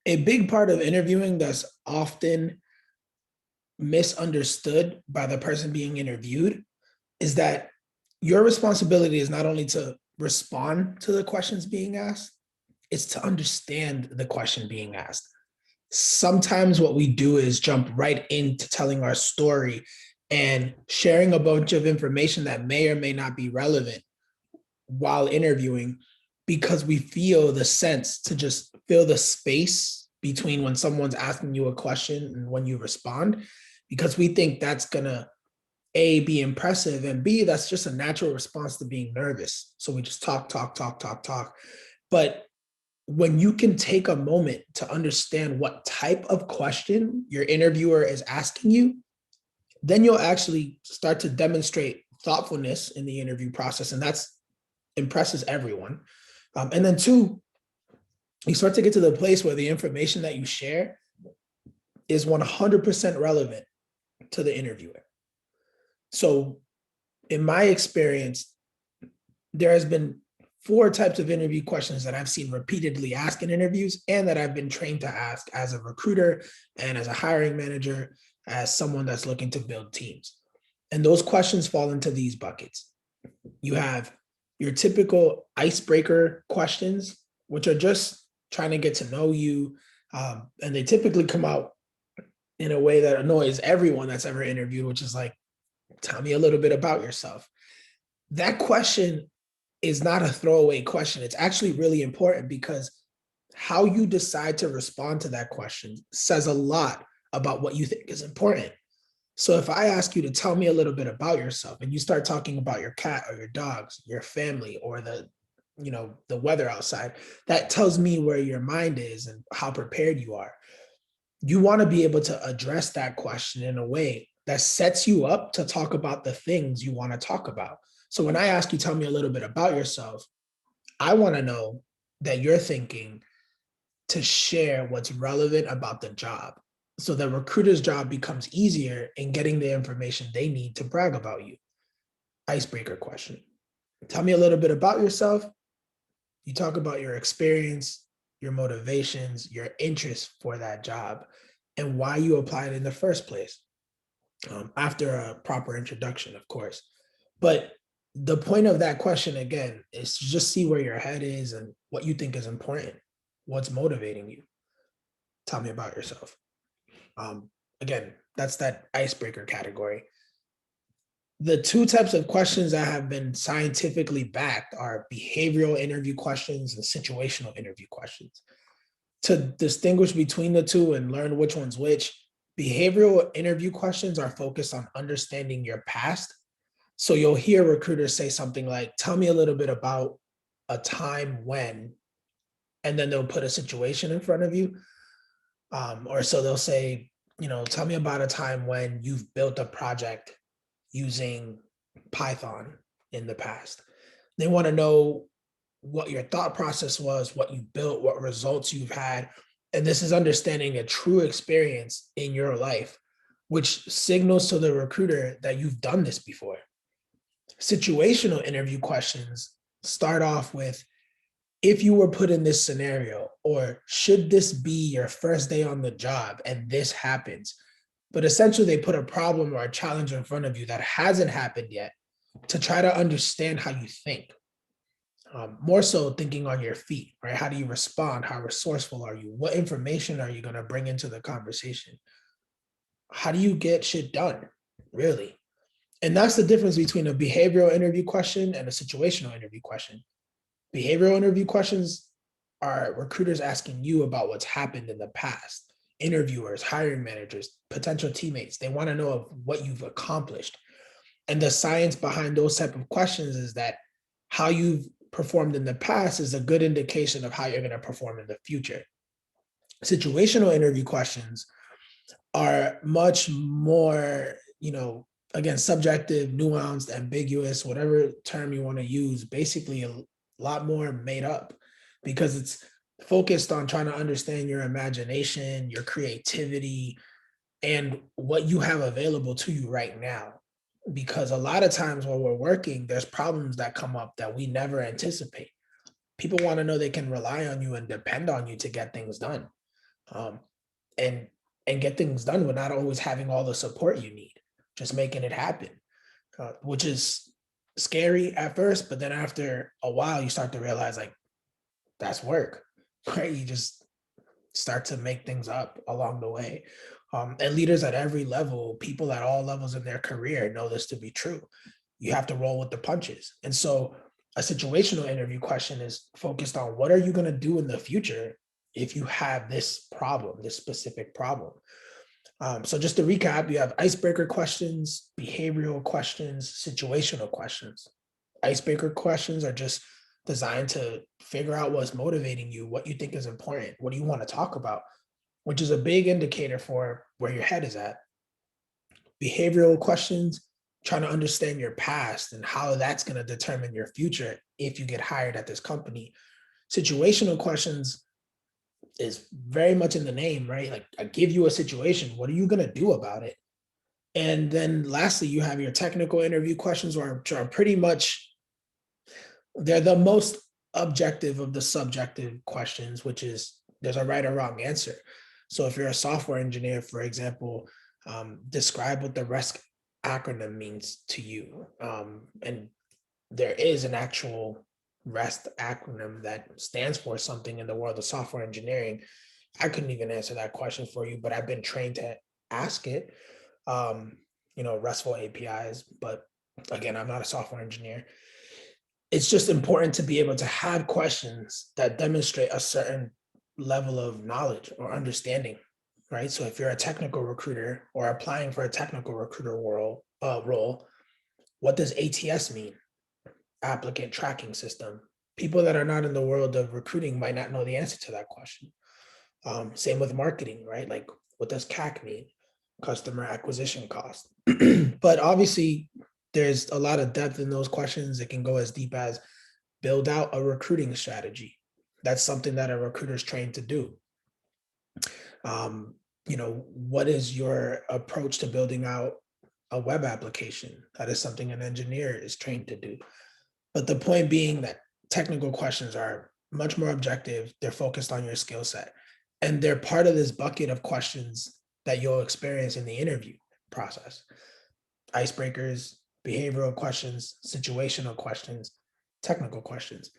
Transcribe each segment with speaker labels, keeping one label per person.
Speaker 1: A big part of interviewing that's often misunderstood by the person being interviewed is that your responsibility is not only to respond to the questions being asked, it's to understand the question being asked. Sometimes what we do is jump right into telling our story and sharing a bunch of information that may or may not be relevant while interviewing because we feel the sense to just fill the space between when someone's asking you a question and when you respond, because we think that's gonna A, be impressive, and B, that's just a natural response to being nervous. So we just talk, talk, talk, talk, talk. But when you can take a moment to understand what type of question your interviewer is asking you, then you'll actually start to demonstrate thoughtfulness in the interview process. And that's impresses everyone. And then two, you start to get to the place where the information that you share is 100% relevant to the interviewer. So in my experience, there has been four types of interview questions that I've seen repeatedly asked in interviews and that I've been trained to ask as a recruiter and as a hiring manager, as someone that's looking to build teams. And those questions fall into these buckets. You have your typical icebreaker questions, which are just trying to get to know you. And they typically come out in a way that annoys everyone that's ever interviewed, which is like, tell me a little bit about yourself. That question is not a throwaway question. It's actually really important because how you decide to respond to that question says a lot about what you think is important. So if I ask you to tell me a little bit about yourself and you start talking about your cat or your dogs, your family, or the weather outside, that tells me where your mind is and how prepared you are. You want to be able to address that question in a way that sets you up to talk about the things you want to talk about. So when I ask you, tell me a little bit about yourself, I want to know that you're thinking to share what's relevant about the job. So the recruiter's job becomes easier in getting the information they need to brag about you. Icebreaker question. Tell me a little bit about yourself. You talk about your experience, your motivations, your interest for that job, and why you applied in the first place. After a proper introduction, of course. But the point of that question, again, is to just see where your head is and what you think is important. What's motivating you? Tell me about yourself. Again, that's that icebreaker category. The two types of questions that have been scientifically backed are behavioral interview questions and situational interview questions. To distinguish between the two and learn which one's which, behavioral interview questions are focused on understanding your past. So you'll hear recruiters say something like, tell me a little bit about a time when, and then they'll put a situation in front of you. Or so they'll say, tell me about a time when you've built a project using Python in the past. They want to know what your thought process was, what you built, what results you've had. And this is understanding a true experience in your life, which signals to the recruiter that you've done this before. Situational interview questions start off with, if you were put in this scenario, or should this be your first day on the job and this happens? But essentially they put a problem or a challenge in front of you that hasn't happened yet to try to understand how you think. More so thinking on your feet, right? How do you respond? How resourceful are you? What information are you going to bring into the conversation? How do you get shit done, really? And that's the difference between a behavioral interview question and a situational interview question. Behavioral interview questions are recruiters asking you about what's happened in the past. Interviewers, hiring managers, potential teammates, they want to know of what you've accomplished. And the science behind those type of questions is that how you've performed in the past is a good indication of how you're going to perform in the future. Situational interview questions are much more, again, subjective, nuanced, ambiguous, whatever term you want to use, basically a lot more made up because it's focused on trying to understand your imagination, your creativity, and what you have available to you right now. Because a lot of times when we're working, there's problems that come up that we never anticipate. People want to know they can rely on you and depend on you to get things done. um, and get things done with not always having all the support you need, just making it happen, which is scary at first, but then after a while, you start to realize like that's work, right? You just start to make things up along the way. And leaders at every level, people at all levels in their career know this to be true. You have to roll with the punches. And so a situational interview question is focused on what are you going to do in the future if you have this problem, this specific problem. So just to recap, you have icebreaker questions, behavioral questions, situational questions. Icebreaker questions are just designed to figure out what's motivating you, what you think is important, what do you want to talk about, which is a big indicator for where your head is at. Behavioral questions, trying to understand your past and how that's going to determine your future if you get hired at this company. Situational questions is very much in the name, right? Like I give you a situation, what are you going to do about it? And then lastly, you have your technical interview questions, which are pretty much, they're the most objective of the subjective questions, which is there's a right or wrong answer. So if you're a software engineer, for example, describe what the REST acronym means to you. And there is an actual REST acronym that stands for something in the world of software engineering. I couldn't even answer that question for you, but I've been trained to ask it. RESTful APIs, but again, I'm not a software engineer. It's just important to be able to have questions that demonstrate a certain level of knowledge or understanding, right? So if you're a technical recruiter or applying for a technical recruiter role, what does ATS mean? Applicant tracking system. People that are not in the world of recruiting might not know the answer to that question. Same with marketing, right? Like, what does CAC mean? Customer acquisition cost. But obviously, there's a lot of depth in those questions. It can go as deep as build out a recruiting strategy. That's something that a recruiter is trained to do. What is your approach to building out a web application? That is something an engineer is trained to do. But the point being that technical questions are much more objective. They're focused on your skill set. And they're part of this bucket of questions that you'll experience in the interview process. Icebreakers, behavioral questions, situational questions, technical questions.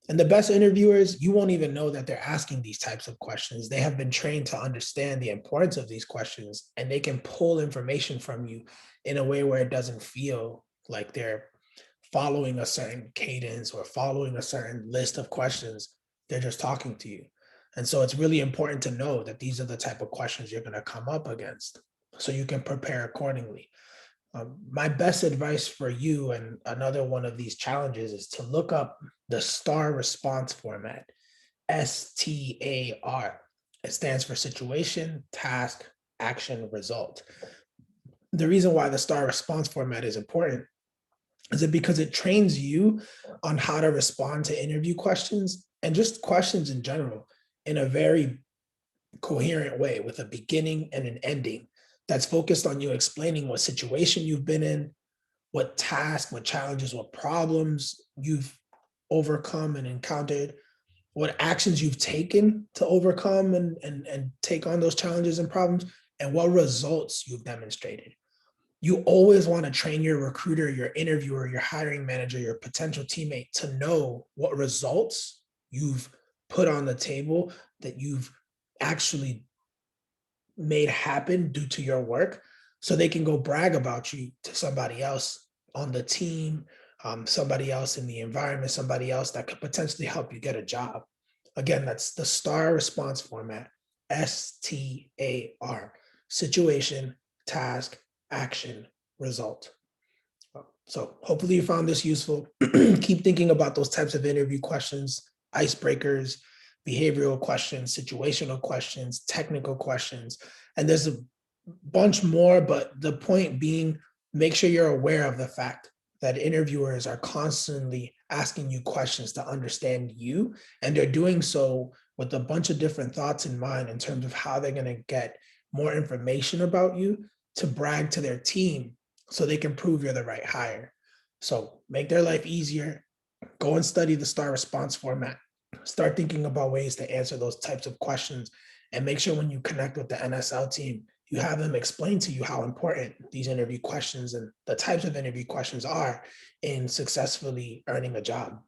Speaker 1: And the best interviewers, you won't even know that they're asking these types of questions. They have been trained to understand the importance of these questions, and they can pull information from you in a way where it doesn't feel like they're following a certain cadence or following a certain list of questions. They're just talking to you. And so it's really important to know that these are the type of questions you're going to come up against so you can prepare accordingly. My best advice for you and another one of these challenges is to look up the STAR response format, STAR. It stands for situation, task, action, result. The reason why the STAR response format is important is it because it trains you on how to respond to interview questions and just questions in general in a very coherent way with a beginning and an ending that's focused on you explaining what situation you've been in, what task, what challenges, what problems you've overcome and encountered, what actions you've taken to overcome and take on those challenges and problems, and what results you've demonstrated. You always want to train your recruiter, your interviewer, your hiring manager, your potential teammate to know what results you've put on the table, that you've actually made happen due to your work, so they can go brag about you to somebody else on the team, somebody else in the environment, somebody else that could potentially help you get a job. Again, that's the STAR response format, STAR, situation, task, action, result. So hopefully you found this useful. Keep thinking about those types of interview questions, icebreakers, behavioral questions, situational questions, technical questions. And there's a bunch more, but the point being, make sure you're aware of the fact that interviewers are constantly asking you questions to understand you, and they're doing so with a bunch of different thoughts in mind in terms of how they're going to get more information about you to brag to their team so they can prove you're the right hire. So make their life easier. Go and study the STAR response format. Start thinking about ways to answer those types of questions, and make sure when you connect with the NSL team, you have them explain to you how important these interview questions and the types of interview questions are in successfully earning a job.